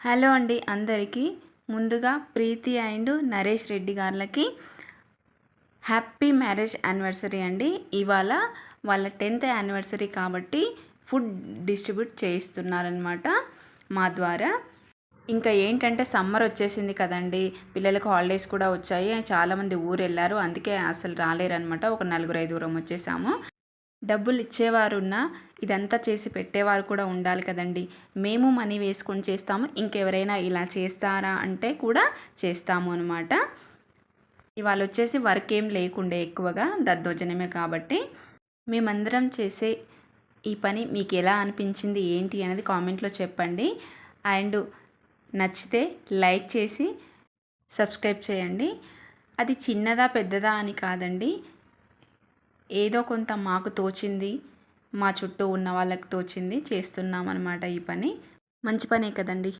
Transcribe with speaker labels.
Speaker 1: Hello అండి అందరికీ. ముందుగా ప్రీతి అండ్ నరేష్ రెడ్డి గార్లకి హ్యాపీ మ్యారేజ్ యానివర్సరీ అండి. ఇవాళ వాళ్ళ 10th యానివర్సరీ కాబట్టి ఫుడ్ డిస్ట్రిబ్యూట్ చేయిస్తున్నారనమాట మా ద్వారా. ఇంకా ఏంటంటే సమ్మర్ వచ్చేసింది కదండి, పిల్లలకు హాలిడేస్ కూడా వచ్చాయి. చాలామంది ఊరు వెళ్ళారు, అందుకే అసలు రాలేరనమాట. ఒక 4-5 వచ్చేసాము. డబ్బులు ఇచ్చేవారున్నా ఇదంతా చేసి పెట్టేవారు కూడా ఉండాలి కదండి. మేము మనీ వేసుకొని చేస్తాము, ఇంకెవరైనా ఇలా చేస్తారా అంటే కూడా చేస్తాము అనమాట. ఇవాళ వచ్చేసి వర్క్ ఏం లేకుండే, ఎక్కువగా దద్దోజనమే కాబట్టి. మేమందరం చేసే ఈ పని మీకు ఎలా అనిపించింది ఏంటి అనేది కామెంట్లో చెప్పండి. అండ్ నచ్చితే లైక్ చేసి సబ్స్క్రైబ్ చేయండి. అది చిన్నదా పెద్దదా అని కాదండి, ఏదో కొంత మాకు తోచింది, మా చుట్టూ ఉన్న వాళ్ళకి తోచింది చేస్తున్నాం అన్నమాట. ఈ పని మంచి పనే కదండి.